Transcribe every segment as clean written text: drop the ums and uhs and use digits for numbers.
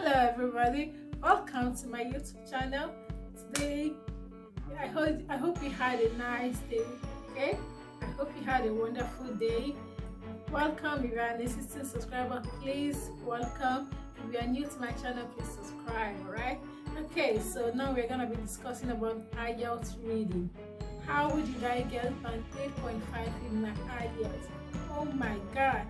Hello everybody, welcome to my YouTube channel. Today I hope you had a nice day. Okay, I hope you had a wonderful day. Welcome. If you are an existing subscriber, please welcome. If you are new to my channel, please subscribe. Alright, okay, so now we're gonna be discussing about IELTS reading. How did I get an 8.5 in my IELTS? Oh my god.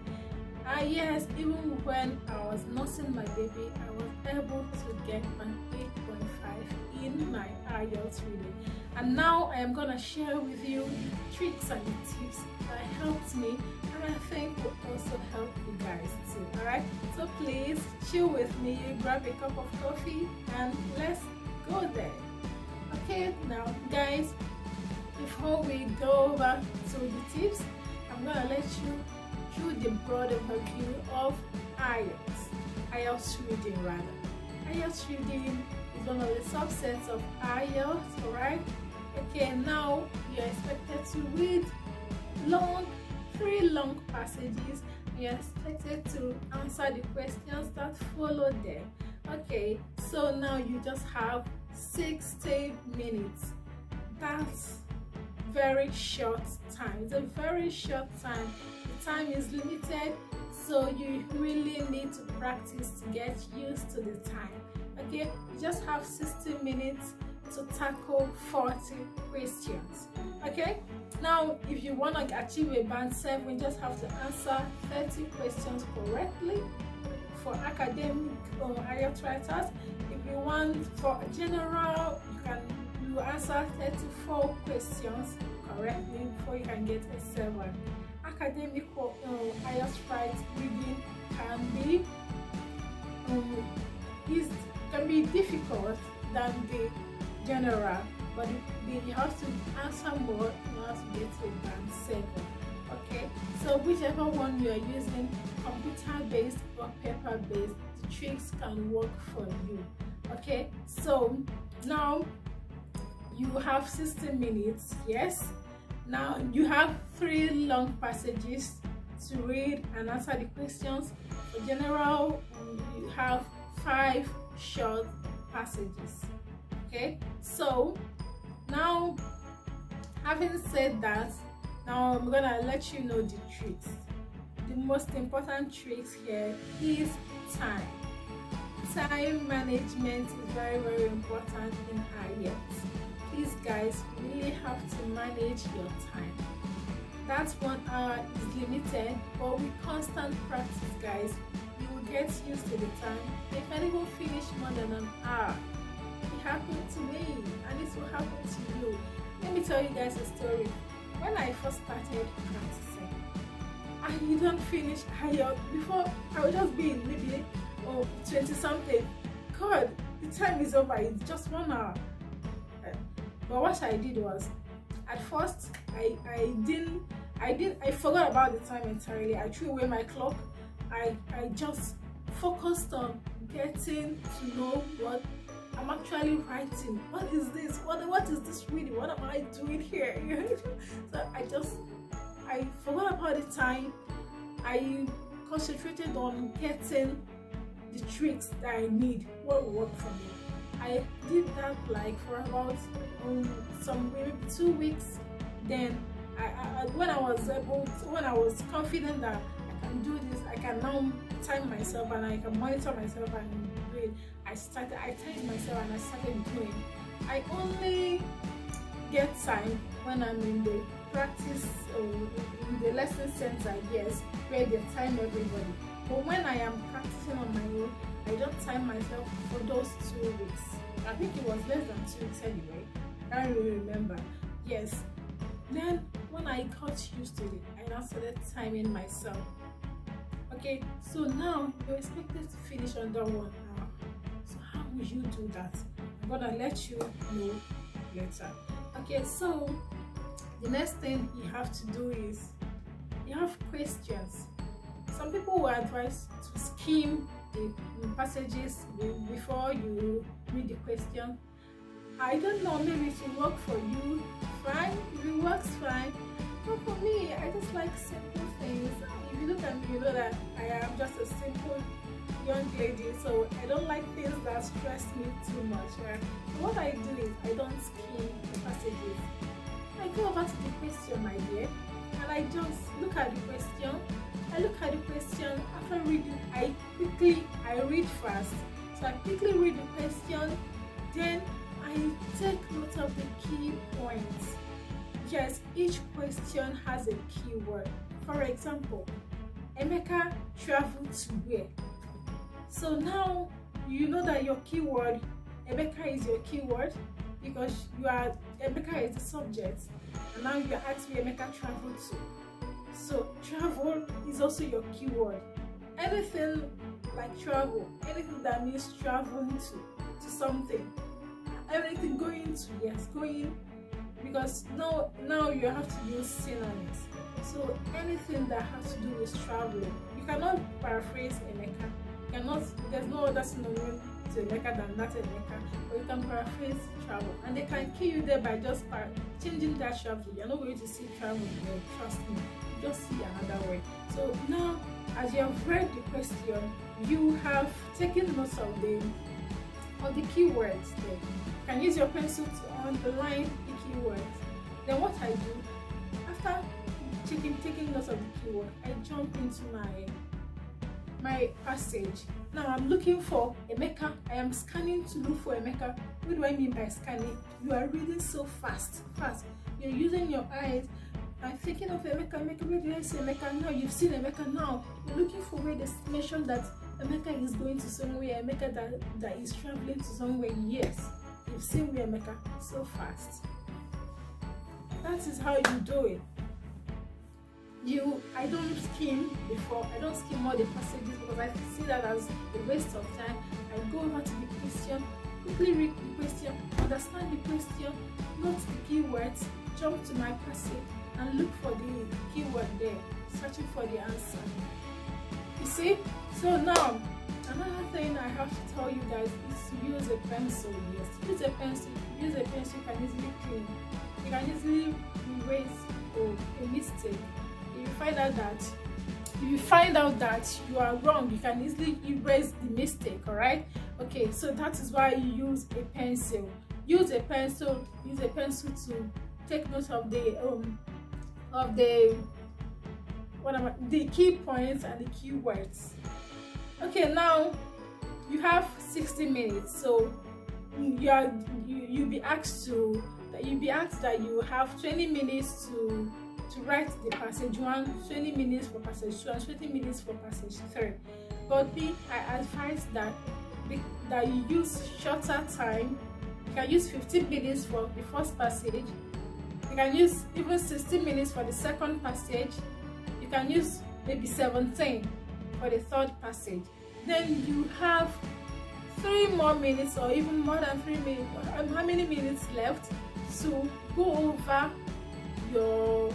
Yes, even when I was nursing my baby, I was able to get an 8.5 in my IELTS reading. And now I am going to share with you the tricks and the tips that helped me, and I think will also help you guys too. Alright, so please chill with me, grab a cup of coffee, and let's go there. Okay, now guys, before we go over to the tips, I'm going to let you through the broad overview of IELTS reading rather. IELTS reading is one of the subsets of IELTS, alright? Okay, now you're expected to read three long passages. You're expected to answer the questions that follow them. Okay, so now you just have 60 minutes. That's very short time. It's a very short time. The time is limited, so you really need to practice to get used to the time. Okay, you just have 60 minutes to tackle 40 questions. Okay, now if you want to achieve a band 7, you just have to answer 30 questions correctly for academic or IELTS writers. If you want for general, you answer 34 questions correctly before you can get a 7. Academic IELTS reading can be difficult than the general, but you have to answer more in order to get to band 7. Okay, so whichever one you are using, computer-based or paper-based, the tricks can work for you. Okay, so now you have 60 minutes. Yes, now you have 3 long passages to read and answer the questions. For general, you have 5 short passages. Okay, so now having said that, now I'm gonna let you know the tricks. The most important tricks here is time. Time management is very, very important in IELTS. These guys really have to manage your time. That 1 hour is limited, but with constant practice, guys, you will get used to the time. You can even finish more than an hour. It happened to me, and it will happen to you. Let me tell you guys a story. When I first started practicing, I didn't finish IELTS before. I would just be in maybe 20 something. God, the time is over. It's just 1 hour. But what I did was, at first I forgot about the time entirely. I threw away my clock. I just focused on getting to know what I'm actually writing. What is this? What is this reading? What am I doing here? So I forgot about the time. I concentrated on getting the tricks that I need, what will work for me. I did that like for about maybe 2 weeks. Then when I was confident that I can do this, I can now time myself and I can monitor myself and do it. I timed myself and I started doing. I only get time when I'm in the practice in the lesson center, yes, where they time everybody. But when I am practicing on my own, I don't time myself for those 2 weeks. I think it was less than 2 weeks anyway. I can't really remember. Yes. Then when I got used to it, I now started timing myself. Okay, so now you're expected to finish under 1 hour. So how will you do that? I'm gonna let you know later. Okay, so the next thing you have to do is you have questions. Some people will advise to skim the passages before you read the question. I don't know, maybe it will work for you, fine. If it works, fine. But for me, I just like simple things. If you look at me, you know that I am just a simple young lady, so I don't like things that stress me too much. Right? So what I do is I don't skim the passages. I go over to the question, my dear, and I just look at the question. I look at the question. After reading, I read fast. So I quickly read the question, then I take note of the key points. Yes, each question has a keyword. For example, Emeka traveled to where? So now you know that your keyword, Emeka is your keyword, because Emeka is the subject, and now you are asking Emeka traveled to. So travel is also your keyword. Anything like travel, anything that means traveling to something, everything going to, yes, going, because now you have to use synonyms. So anything that has to do with traveling, you cannot paraphrase Emeka. There's no other synonym to Emeka than that Emeka, but you can paraphrase travel, and they can kill you there by just changing that travel. You're not going to see travel there, trust me. You just see another word. So now, as you have read the question, you have taken notes of the keywords there. You can use your pencil to underline the keywords. Then what I do, after taking notes of the keyword, I jump into my passage. Now I'm looking for Emeka. I am scanning to look for Emeka. What do I mean by scanning? You are reading so fast. You're using your eyes. I'm thinking of Emeka. Where did I see Emeka? Now you've seen Emeka. Now you're looking for where they mention that Emeka is going to somewhere. Emeka that is traveling to somewhere. Yes, you've seen where Emeka. So fast. That is how you do it. I don't skim before. I don't skim all the passages because I see that as a waste of time. I go over to the question, quickly read the question, understand the question, note the keywords, jump to my passage and look for the keyword there, searching for the answer. You see? So now, another thing I have to tell you guys is to use a pencil. Yes, use a pencil. You can easily clean. You can easily erase a mistake. If you find out that you are wrong, you can easily erase the mistake. All right? Okay, so that is why you use a pencil. Use a pencil to take note of the key points and the keywords. Okay, now you have 60 minutes. So you'll be asked that you have 20 minutes to write the passage 1, 20 minutes for passage 2, and 20 minutes for passage 3. But I advise that you use shorter time. You can use 15 minutes for the first passage. You can use even 16 minutes for the second passage. You can use maybe 17 for the third passage. Then you have 3 more minutes, or even more than 3 minutes. How many minutes left to go over your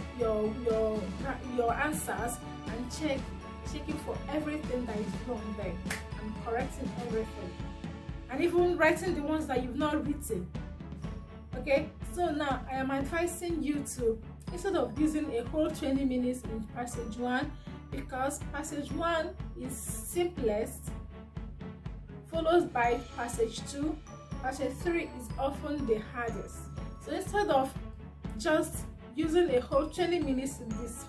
answers and checking for everything that is wrong there and correcting everything, and even writing the ones that you've not written. Okay, so now I am advising you to, instead of using a whole 20 minutes in passage 1, because passage 1 is simplest, followed by passage 2. Passage 3 is often the hardest. So instead of just using a whole 20 minutes in this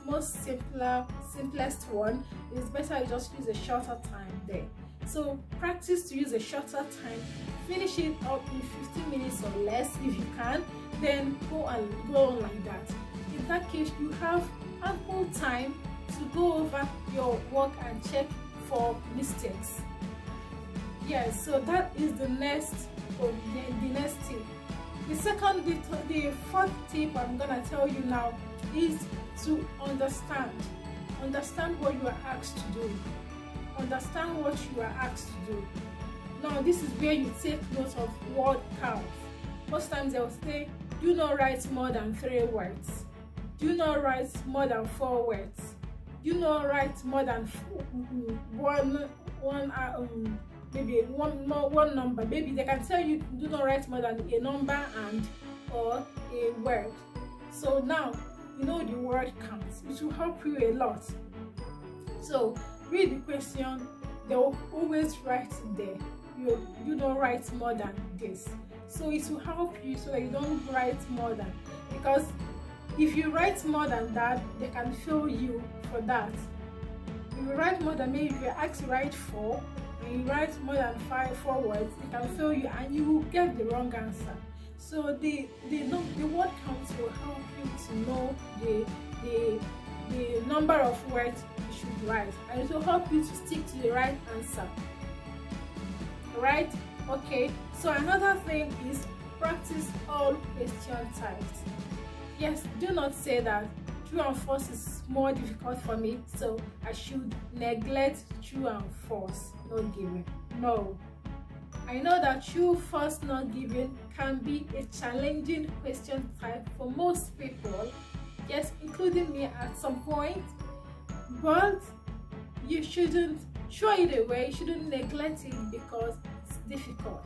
simplest one, it's better you just use a shorter time there. So practice to use a shorter time, finish it up in 15 minutes or less if you can, then go on like that. In that case, you have ample time to go over your work and check for mistakes. Yes, so that is the next tip. The fourth tip I'm gonna tell you now is to understand what you are asked to do. Understand what you are asked to do. Now this is where you take note of word count. Most times they will say, do not write more than 3 words. Do not write more than 4 words. Do not write more than one number. Maybe they can tell you do not write more than a number or a word. So now you know the word counts. It will help you a lot. So read the question, they'll always write it there. You don't write more than this. So it will help you so that you don't write more than, because if you write more than that, they can fail you for that. If you write more than, maybe if you're asked to write 4 and you write more than 4 words, they can fail you and you will get the wrong answer. So the word count will help you to know the number of words you should write, and it will help you to stick to the right answer. Right? Okay. So another thing is practice all question types. Yes, do not say that true and false is more difficult for me, so I should neglect true and false not given. No. I know that true, false, not given can be a challenging question type for most people, yes, including me at some point, but you shouldn't throw it away, you shouldn't neglect it because it's difficult.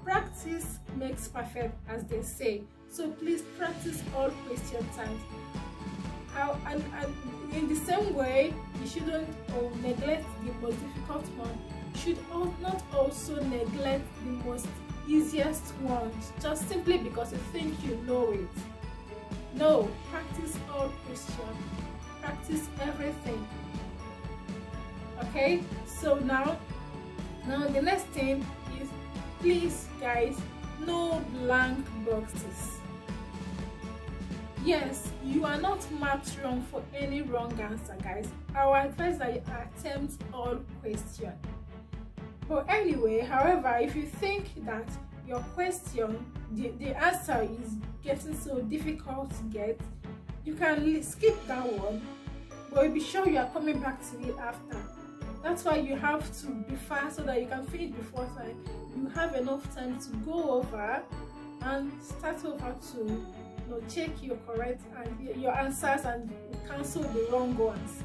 Practice makes perfect, as they say, so please practice all question types. And in the same way, you shouldn't neglect the most difficult one. You should not also neglect the most easiest ones just simply because you think you know it. No, practice all questions, practice everything. Okay, so now the next thing is, please guys, no blank boxes. Yes, you are not marked wrong for any wrong answer, guys. Our advice that you attempt all questions. But anyway, however, if you think that your question, the answer is getting so difficult to get, you can skip that one, but be sure you are coming back to it after. That's why you have to be fast so that you can finish before time. You have enough time to go over and start over to check your correct and your answers and cancel the wrong ones.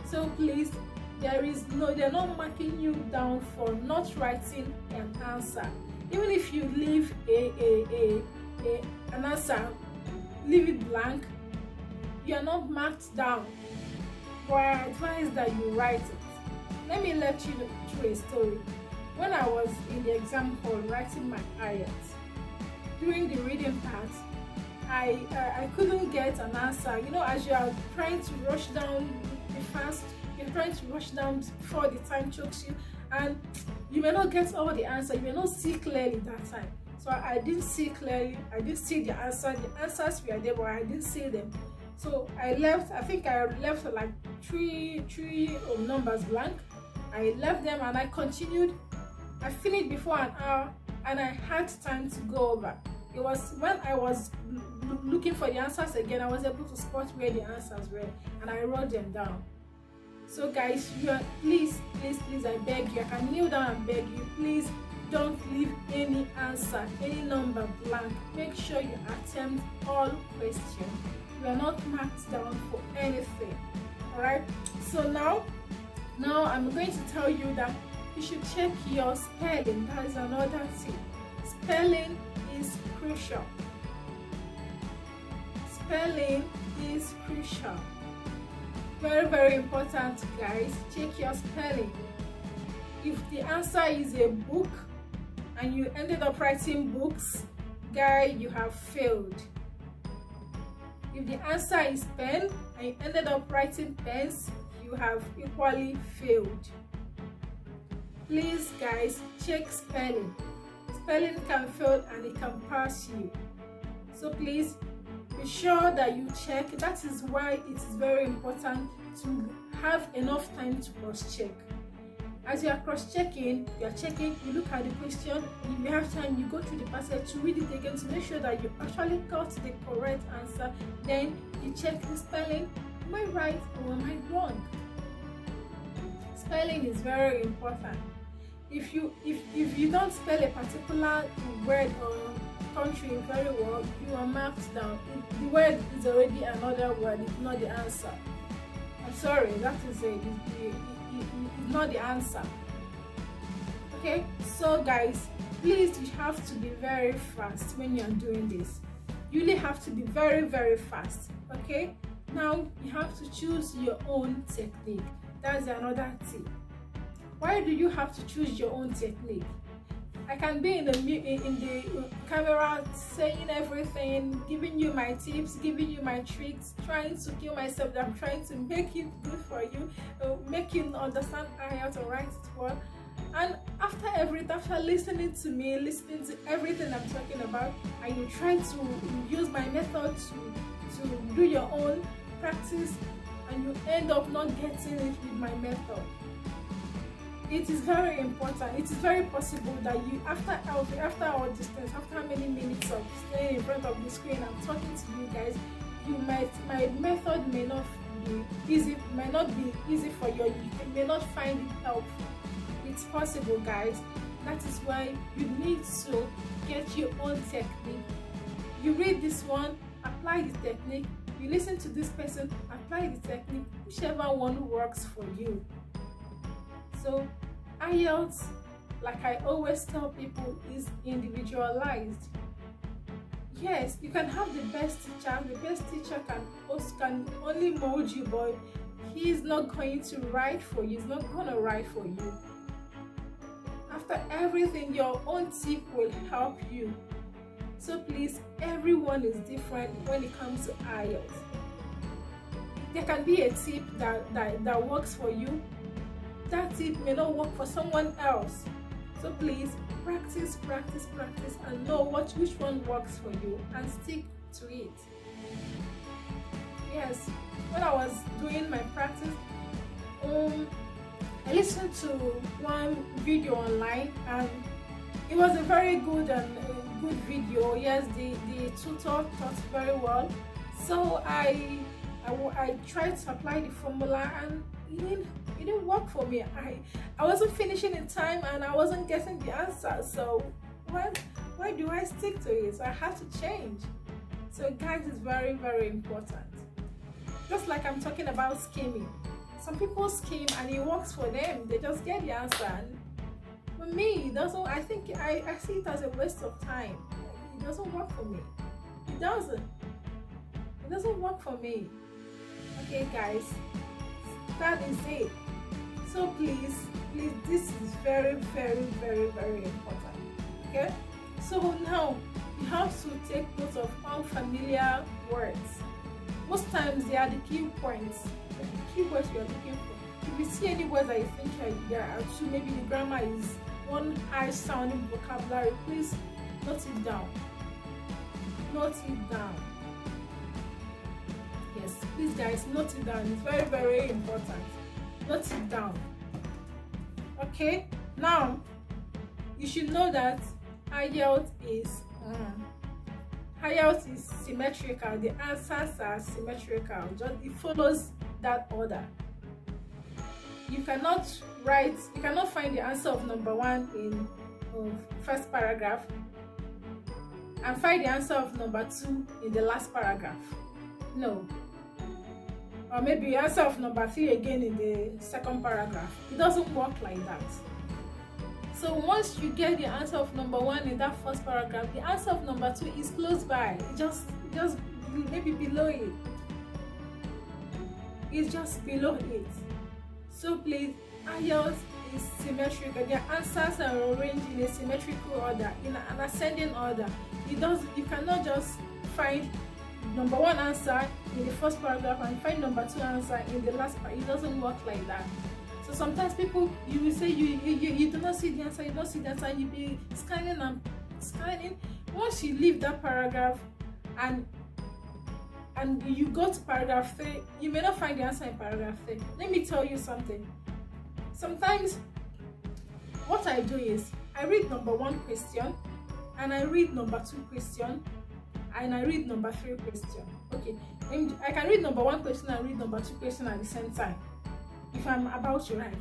So please, they're not marking you down for not writing an answer. Even if you leave an answer, leave it blank, you are not marked down, but I advise that you write it. Let me let you through a story. When I was in the exam hall writing my IELTS, during the reading part, I couldn't get an answer. You know, as you are trying to rush down fast, you're trying to rush down before the time chokes you, and you may not get all the answer, you may not see clearly that time. So I didn't see clearly, I didn't see the answer. The answers were there, but I didn't see them. So I think I left like three numbers blank. I left them and I continued. I finished before an hour and I had time to go over. It was when I was looking for the answers again, I was able to spot where the answers were and I wrote them down. So guys, please, I beg you, I can kneel down and beg you, please don't leave any answer, any number blank. Make sure you attempt all questions. You are not marked down for anything. Alright, so now I'm going to tell you that you should check your spelling. That is another thing. Spelling is crucial. Spelling is crucial. Very, very important, guys. Check your spelling. If the answer is a book and you ended up writing books, guy, you have failed. If the answer is pen and you ended up writing pens, you have equally failed. Please, guys, check spelling. Spelling can fail and it can pass you. So please be sure that you check. That is why it is very important to have enough time to cross-check. As you are cross-checking, you look at the question. If you have time, you go through the passage to read it again to make sure that you actually got the correct answer. Then you check the spelling. Am I right or am I wrong? Spelling is very important. If you don't spell a particular word or country very well, you are marked down. The word is already another word, it's not the answer. I'm sorry, that is it's not the answer. Okay, so guys, please, you have to be very fast when you're doing this. You really have to be very, very fast. Okay, now you have to choose your own technique. That's another tip. Why do you have to choose your own technique? I can be in the camera saying everything, giving you my tips, giving you my tricks, trying to kill myself that I'm trying to make it good for you, make you understand how to write it well. And after listening to me, listening to everything I'm talking about, and you try to use my method to do your own practice, and you end up not getting it with my method. It is very important. It is very possible that you, after our distance, after how many minutes of staying in front of the screen and talking to you guys, my method may not be easy for you. You may not find it helpful. It's possible, guys. That is why you need to get your own technique. You read this one, apply the technique. You listen to this person, apply the technique, whichever one works for you. So IELTS, like I always tell people, is individualized. Yes, you can have the best teacher. The best teacher can only mold you, but he is not going to write for you. He's not going to write for you. After everything, your own tip will help you. So please, everyone is different when it comes to IELTS. There can be a tip that works for you. That tip may not work for someone else. So please, practice, and know which one works for you and stick to it. Yes, when I was doing my practice, I listened to one video online, and it was a very good video. Yes, the tutor taught very well. So I tried to apply the formula, and it didn't work for me. I wasn't finishing in time, and I wasn't getting the answer. So why do I stick to it? So I had to change. So guys, it's very, very important. Just like I'm talking about scheming. Some people scheme and it works for them. They just get the answer. And for me, it doesn't. I think I see it as a waste of time. It doesn't work for me. It doesn't. It doesn't work for me. Okay, guys, that is it. So please, this is very, very, very, very important. Okay. So now you have to take note of unfamiliar words. Most times they are the key points. The key words you are looking for. If you see any words that you think there are two, maybe the grammar is one high sounding vocabulary, please note it down. Note it down. Yes, please guys, note it down. It's very, very important. Note it down. Okay, now you should know that IELTS is symmetrical. The answers are symmetrical. It follows that order. You cannot find the answer of number 1 in first paragraph and find the answer of number 2 in the last paragraph. No. Or maybe the answer of number 3 again in the second paragraph. It doesn't work like that. So once you get the answer of number 1 in that first paragraph, the answer of number 2 is close by. Just maybe below it. It's just below it. So please, IELTS is symmetrical. The answers are arranged in a symmetrical order, in an ascending order. You cannot just find number 1 answer in the first paragraph and find number 2 answer in the last part. It doesn't work like that. So sometimes people, you will say you do not see the answer, you don't see the answer, and you be scanning and scanning. Once you leave that paragraph and you go to paragraph 3, you may not find the answer in paragraph 3. Let me tell you something. Sometimes what I do is I read number 1 question, and I read number 2 question, and I read number 3 question. Okay, I can read number 1 question and read number 2 question at the same time if I'm about to write.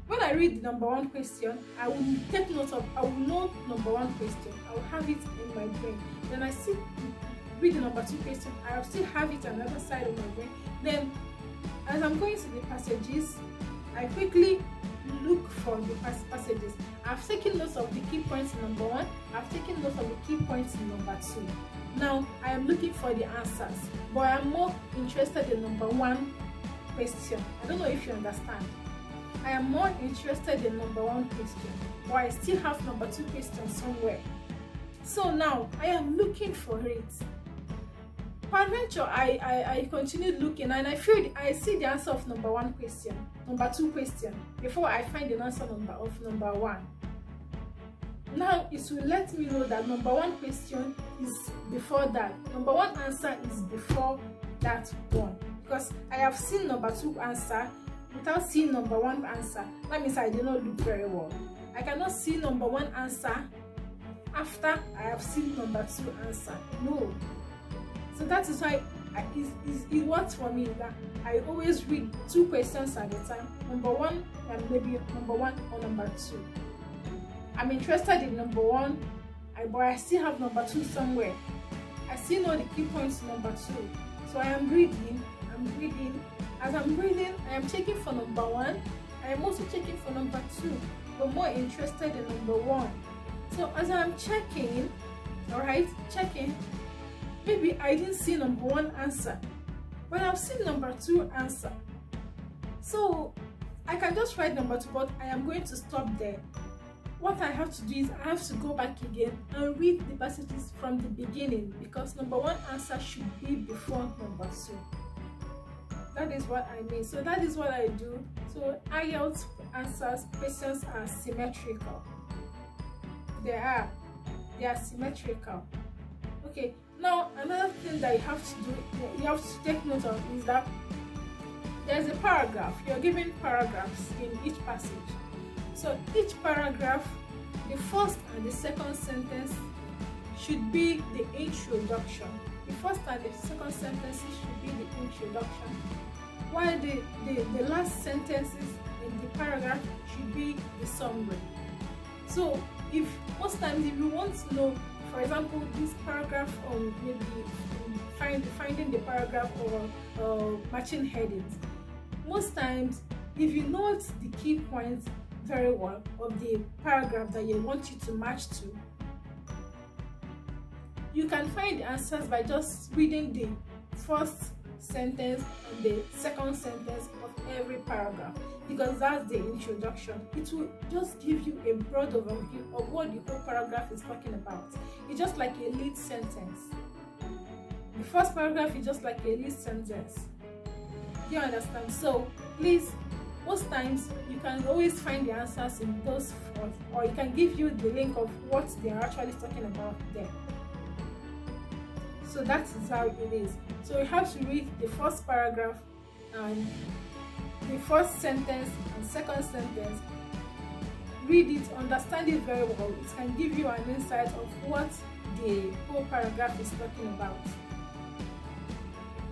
When I read the number 1 question, I will take note of, I will know number 1 question. I will have it in my brain. Then I still read the number 2 question. I will still have it on the other side of my brain. Then, as I'm going to the passages, I quickly look for the passages. I've taken notes of the key points in number 1. I've taken notes of the key points in number 2. Now, I am looking for the answers, but I'm more interested in number 1 question. I don't know if you understand. I am more interested in number 1 question, but I still have number 2 question somewhere. So now I am looking for it. Peradventure, I continued looking, and I see the answer of number 1 question, number 2 question, before I find the answer of number 1. Now it will let me know that number 1 question is before that. Number 1 answer is before that one, because I have seen number 2 answer without seeing number 1 answer. That means I did not look very well. I cannot see number 1 answer after I have seen number 2 answer. No. So that is why it works for me that I always read 2 questions at a time. Number 1 and maybe number 1 or number 2. I'm interested in number 1, but I still have number 2 somewhere. I still know the key points in number 2. So I am reading. As I'm reading, I am checking for number 1. I am also checking for number 2, but more interested in number 1. So as I'm checking, maybe I didn't see number 1 answer, but I've seen number 2 answer. So I can just write number 2, but I am going to stop there. What I have to do is I have to go back again and read the passages from the beginning, because number 1 answer should be before number 2. That is what I mean. So that is what I do. So IELTS answers questions are symmetrical. They are symmetrical. Okay. Now another thing that you have to take note of is that there's a paragraph. You're given paragraphs in each passage. So each paragraph, the first and the second sentence should be the introduction. The first and the second sentences should be the introduction, while the last sentences in the paragraph should be the summary. So most times if you want to know, for example, this paragraph on maybe finding the paragraph or matching headings, most times if you note the key points very well of the paragraph that you want you to match to, you can find the answers by just reading the first sentence and the second sentence of every paragraph, because that's the introduction. It will just give you a broad overview of what the whole paragraph is talking about. It's just like a lead sentence. The first paragraph is just like a lead sentence. Do you understand? So please, most times you can always find the answers in those first, or it can give you the link of what they are actually talking about there. So that is how it is. So you have to read the first paragraph and the first sentence and second sentence. Read it, understand it very well. It can give you an insight of what the whole paragraph is talking about.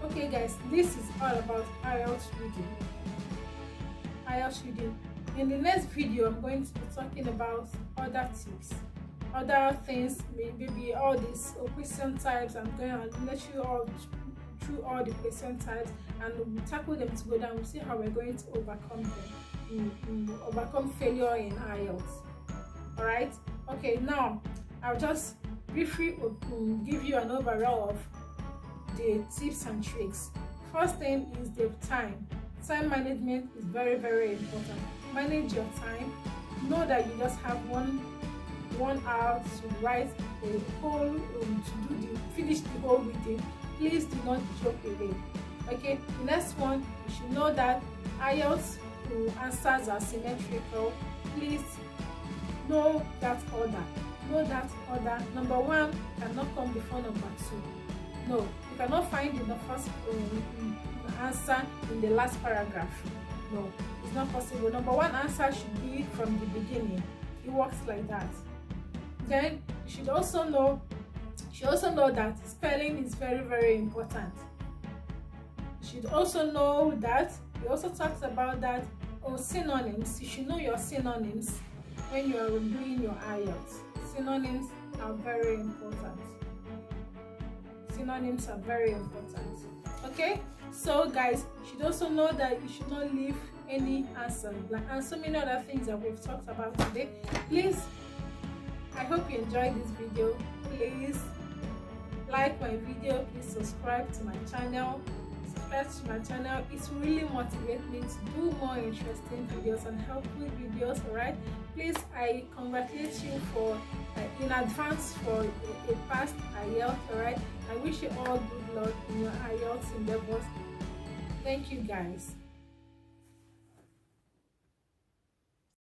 Okay guys, this is all about IELTS reading. In the next video, I'm going to be talking about other tips, other things, maybe all these question types. I'm going to let you all through all the question types, and we'll tackle them together and we'll see how we're going to overcome them, overcome failure in IELTS. Alright? Okay, now I'll just briefly give you an overall of the tips and tricks. First thing is the time. Time management is very, very important. Manage your time. Know that you just have one hour to write the whole, finish the whole reading. Please do not joke away. Okay, the next one, you should know that IELTS answers are symmetrical. Please know that order. Number 1 cannot come before number 2. No, you cannot find in the first answer in the last paragraph. No, it's not possible. Number 1 answer should be from the beginning. It works like that. Then you should also know that spelling is very, very important. You should also know that he also talks about that synonyms. You should know your synonyms when you are doing your IELTS. Synonyms are very important. Synonyms are very important. Okay, so guys, you should also know that you should not leave any answer blank, and so many other things that we've talked about today. Please, I hope you enjoyed this video. Please like my video, please subscribe to my channel, subscribe to my channel. It really motivates me to do more interesting videos and helpful videos. Alright, please, I congratulate you for in advance for a past IELTS. Alright, I wish you all good luck in your IELTS endeavors. Thank you guys.